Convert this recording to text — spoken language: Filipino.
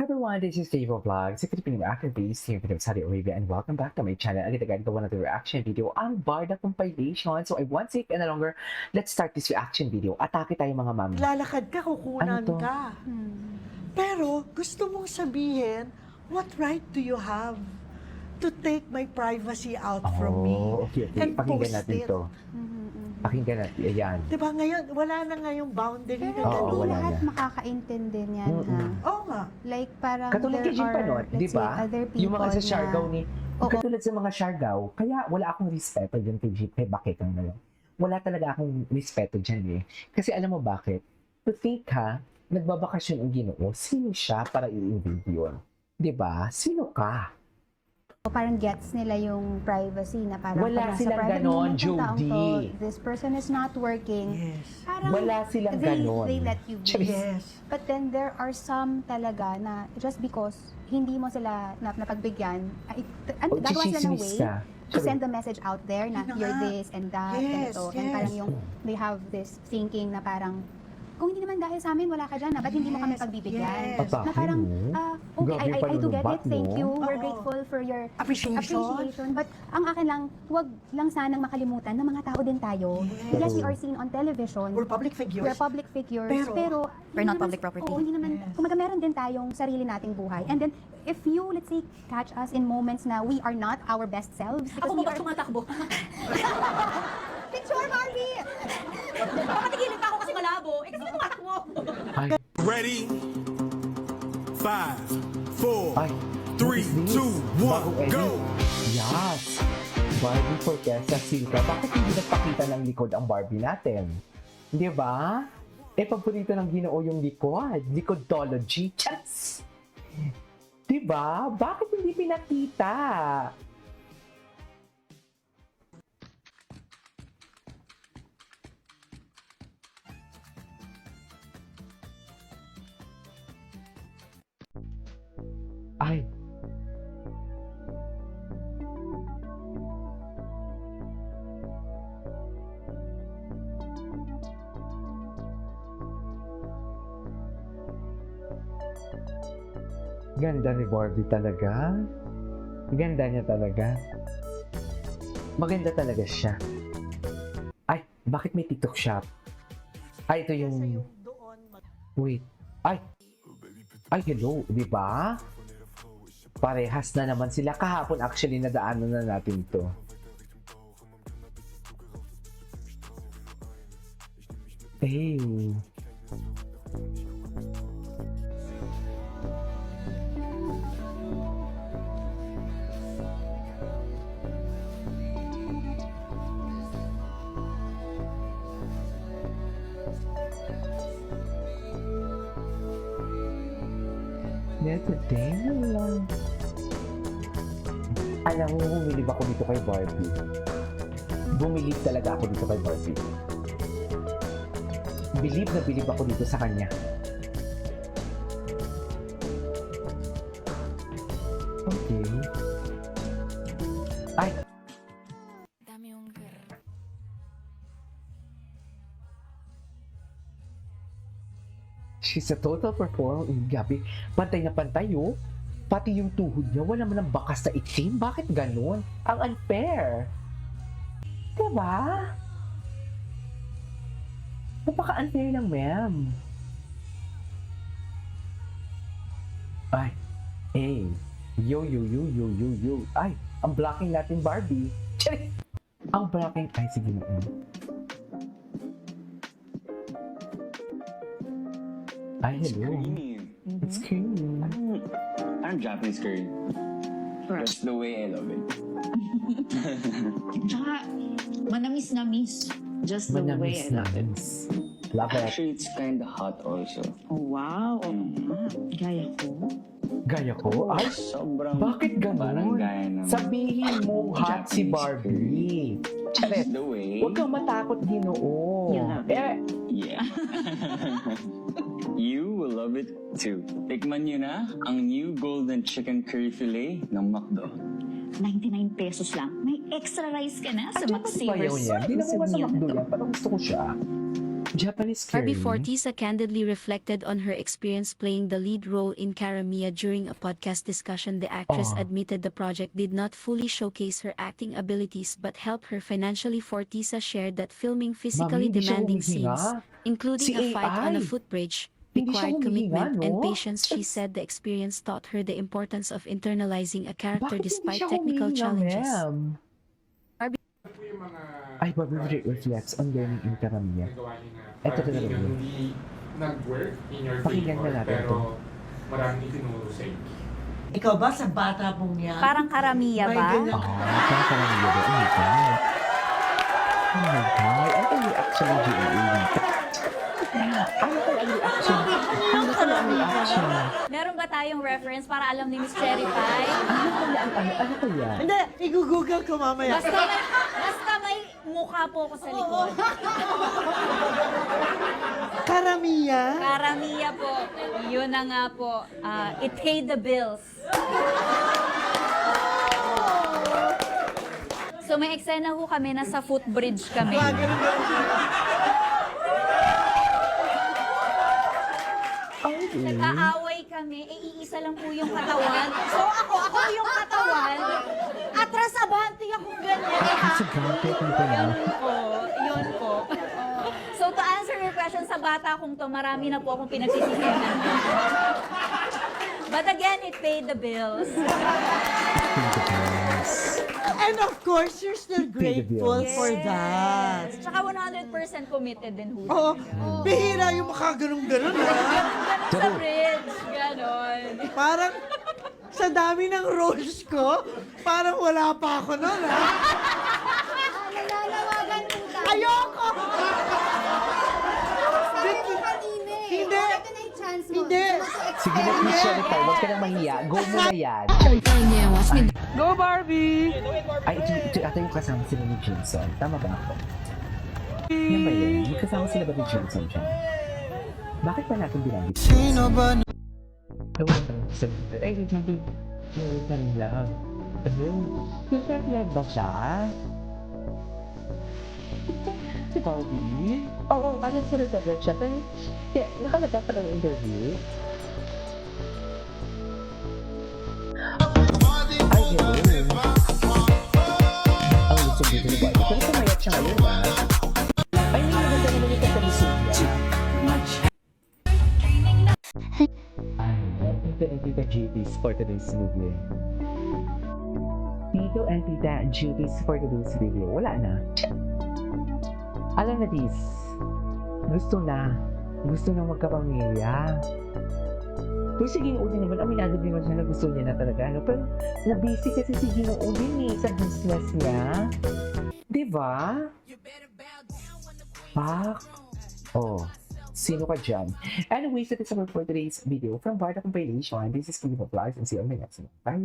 Hi everyone, this is Dave Vlog, sa Filipino actor based here in Saudi Arabia, and welcome back to my channel. Agad-agad gawa natin reaction video ang Barda compilation. So I won't take any longer. Let's start this reaction video. Atake tayo mga mami. Lalakad ka, kukunan Ano to? ka. Pero gusto mong sabihin, what right do you have to take my privacy out from me Okay. and Pakinggan post natin it? to. Pakinggan natin. Ayan. Diba ngayon, wala na ngayong boundary Pero na Oo, hindi gano'n. wala lahat na. makakaintindi niyan, ha? Oo nga. Like, parang Katulad kay Jim Panot, di let's ba? say, other people Yung mga sa Siargao ni... Oo. Katulad sa mga Siargao, kaya wala akong respeto dyan kay Jim, kay Bakit ang ngayon. Wala talaga akong respeto dyan eh. Kasi alam mo bakit? To think ha, nagbabakasyon ang Ginoo, sino siya para i-invade yun? Di ba? Sino ka? parang gets nila yung privacy na parang Wala pag nasa silang private ganon, moment ng taong to, Jody. this person is not working. Yes. Parang Wala silang ganon. they let you be. Yes. But then there are some talaga na just because hindi mo sila napagbigyan, O, gagawa sila ng chichismis way ka. to send the message out there na Yun na you're nga. this and that, Yes, ganito. And yes. parang yung, they have this thinking na parang, kung hindi naman dahil sa amin, wala ka dyan, ba't hindi mo kami Yes, pagbibigyan? yes. Bakit Na parang, mo? okay, Grabe I do get panunumbat, it, thank no? you, we're Oo. grateful for your Appreciation. But ang akin lang, huwag lang sanang makalimutan na mga tao din tayo. Yes. Yes, we are seen on television. We're public figures. We're public figures, Pero, hindi we're not naman- public property. Oo, hindi naman, Yes. kumaga meron din tayong sarili nating buhay. And then, if you, let's say, catch us in moments na we are not our best selves, because Ako we ba are... tumatakbo? Picture, Marvy! Baka tigilin pa ako kasi malabo. Eh kasi tumatakbo. Ay, Ready? 5, 4, ay. 3, what is this? 2, 1, Bagong edit. go! Yes! Barbie for Tessa Silva. Bakit hindi nagpakita ng likod ang Barbie natin? Di ba? Eh, paborito ng Ginoo yung likod. Likodology. Chats! Di ba? Bakit hindi pinakita? Ay, ganda ni Barbie talaga. Ganda niya talaga. Maganda talaga siya. Ay, bakit may TikTok shop? Ay, ito Kesa yung... yung doon, Wait. Ay! Ay, hello. Di ba? Parehas na naman sila. Kahapon actually nadaanan na natin to. Hey. Neto din lang. Alam mo, bumilib ako dito kay Barbie. Bumilib talaga ako dito kay Barbie. Bilib na bilib ako dito sa kanya. Okay. Ay! Dami yung She's a total performer. Gabi, pantay na pantay, oh. Pati yung tuhod niya, wala man ang bakas na itim. Bakit ganun? Ang unfair. Diba? Napaka-unfair lang, ma'am. Ay, hey. Yo. Ay, ang blocking natin, Barbie. Charis! Ang blocking, ay, sige na. Ay, It's hello. creamy. It's creamy. Parang Japanese curry. That's the way I love it. Tsaka, manamis-namis. Just the way I love it. Love it. Actually, it's kind of hot also. Oh, wow. Oo nga. Gaya ko. Gaya ko? Ay, Sobrang... bakit Parang ganun? gaya ng... Sabihin mo hot si Japanese Barbie. Charet. That's the way. Huwag kang matakot, Ginoo. Yeah. Eh, Yeah. You will love it too. Tikman nyo na ang new golden chicken curry fillet ng McDo. 99 pesos lang. May extra rice ka na sa andyan ba si Bayaw McSavers. niya? Hindi na ko sa McDo yan, pero gusto ko siya. Japanese Barbie curry. Forteza candidly reflected on her experience playing the lead role in Karamia during a podcast discussion. The actress Oh. admitted the project did not fully showcase her acting abilities but helped her financially. Forteza shared that filming physically Mami, hindi siya demanding humihinga. scenes, including Si a fight on a AI. footbridge, Hindi siya required commitment humihinga, and no? patience. She said the experience taught her the importance of internalizing a character Bakit hindi despite siya technical humihinga, challenges. ma'am? Ay, Barbie reflects on learning in Karamia. Ito na Parang rin. hindi nag-work in your Pakinggan favor, na natin pero to. maraming itinuro sa iyo. Ikaw ba sa bata mong yan? Parang karamiya May ba? ganyan. Parang Karamia ba? Oh my God. Oh my God. Ano ang reaction ng GAA dito? Ano kaya ang reaction? Ano kaya ang reaction? Meron ba tayong reference para alam ni Miss Cherry Pie? Ano kaya? Hindi, i-google ko mamaya. Basta may mukha po ko sa likod. Karamiya? Karamiya po. Yun na nga po. It paid the bills. So may eksena ho kami, nasa footbridge kami. Nag-aaway kami, iisa lang po yung katawan. So ako yung katawan. Atras abante ako ganyan. Sa bakit? Ano kaya? Yun po. So to answer your question, sa bata kong to, marami na po akong pinagsisisihan. But again, it paid the bills. And of course, you're still Pay the grateful bills. for that. Tsaka 100% committed din ho. Oo, bihira yung makaganong-ganon ha. Ganun sa bridge, ganon. Parang sa dami ng roles ko, parang wala pa ako nun ha. Nalalawagan po tayo. Ayoko! Hindi. Ito na yung chance mo. Hindi. Sige na, Miss Jennifer, huwag ka nang mahiya. Go mo na yan. Go Barbie! Ay, ito ata yung kasama sila ni Jameson. Tama ba ako? Yan ba yun? Yung kasama sila ba ni Jameson dyan? Bakit ba natin binanggit? Sino ba? Ewan ka lang sa... Ay, hindi. Ewan ka rin lang. Ano? Super love ba siya? Si Barbie? Oo, ano sila sa siya? Pero, nakalagay pa ng interview. Ay, gano'n. Ang gusto dito ni Barbie. Pero sumayat siya ngayon, ha? Ay, hindi maganda naman yung katalisuya. Ano? Tito and Tita Judy's for today's video. Tito and Tita Judy's for today's video. Wala na. Alam na this. Gusto na magkapamilya. Pero si Ginoo din naman, aminado din naman siya na gusto niya na talaga. Ano? Pero na-busy kasi si Ginoo din sa business niya. Diba? Pak? Oh, sino ka dyan? Anyways, that is all for today's video from Barda Compilation. This is Kuya Vlogs and see you on my next one. Bye!